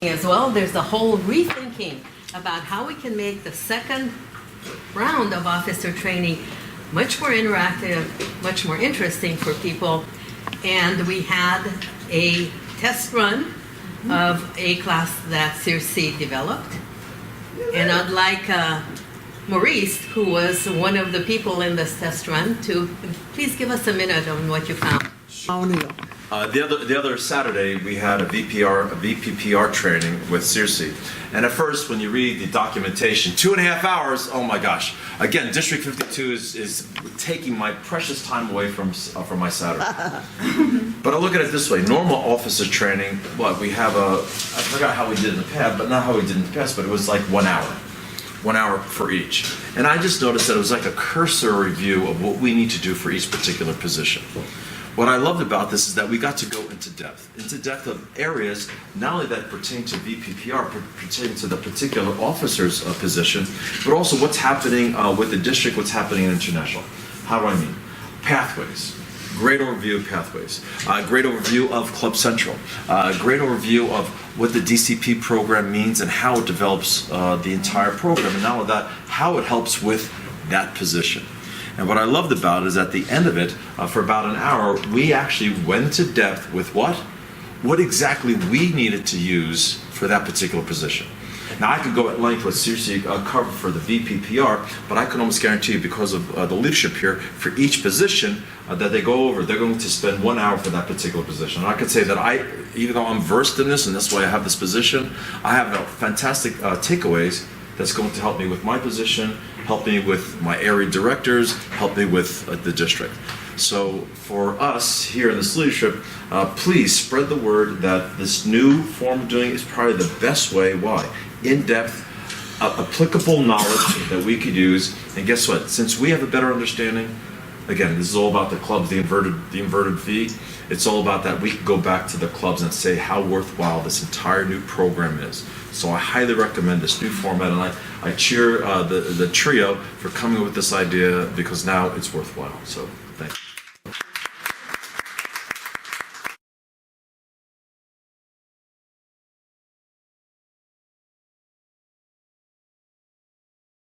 As well, there's a whole rethinking about how we can make the second round of officer training much more interactive, much more interesting for people. And we had a test run of a class that Circe developed. And I'd like Maurice, who was one of the people in this test run, to please give us a minute on what you found. The other Saturday, we had a VPPR training with Circe. And at first, when you read the documentation, 2.5 hours, oh my gosh. Again, District 52 is taking my precious time away from my Saturday. But I look at it this way, normal officer training, what, we have I forgot how we did in the past, but not how we did in the past, but it was like 1 hour. 1 hour for each. And I just noticed that it was like a cursory review of what we need to do for each particular position. What I loved about this is that we got to go into depth of areas not only that pertain to VPPR, pertain to the particular officer's position, but also what's happening with the district, what's happening in international. How do I mean? Pathways. Great overview of pathways. Great overview of Club Central. Great overview of what the DCP program means and how it develops the entire program. And not only that, how it helps with that position. And what I loved about it is at the end of it, for about an hour, we actually went to depth with what exactly we needed to use for that particular position. Now, I could go at length with Circe covered for the VPPR, but I can almost guarantee you, because of the leadership here, for each position that they go over, they're going to spend 1 hour for that particular position. And I could say that even though I'm versed in this, and that's why I have this position, I have fantastic takeaways that's going to help me with my position, help me with my area directors, help me with the district. So for us here in this leadership, please spread the word that this new form of doing is probably the best way. Why? In-depth, applicable knowledge that we could use. And guess what? Since we have a better understanding, again, this is all about the clubs, the inverted V. It's all about that. We can go back to the clubs and say how worthwhile this entire new program is. So I highly recommend this new format, and I cheer the trio for coming up with this idea, because now it's worthwhile. So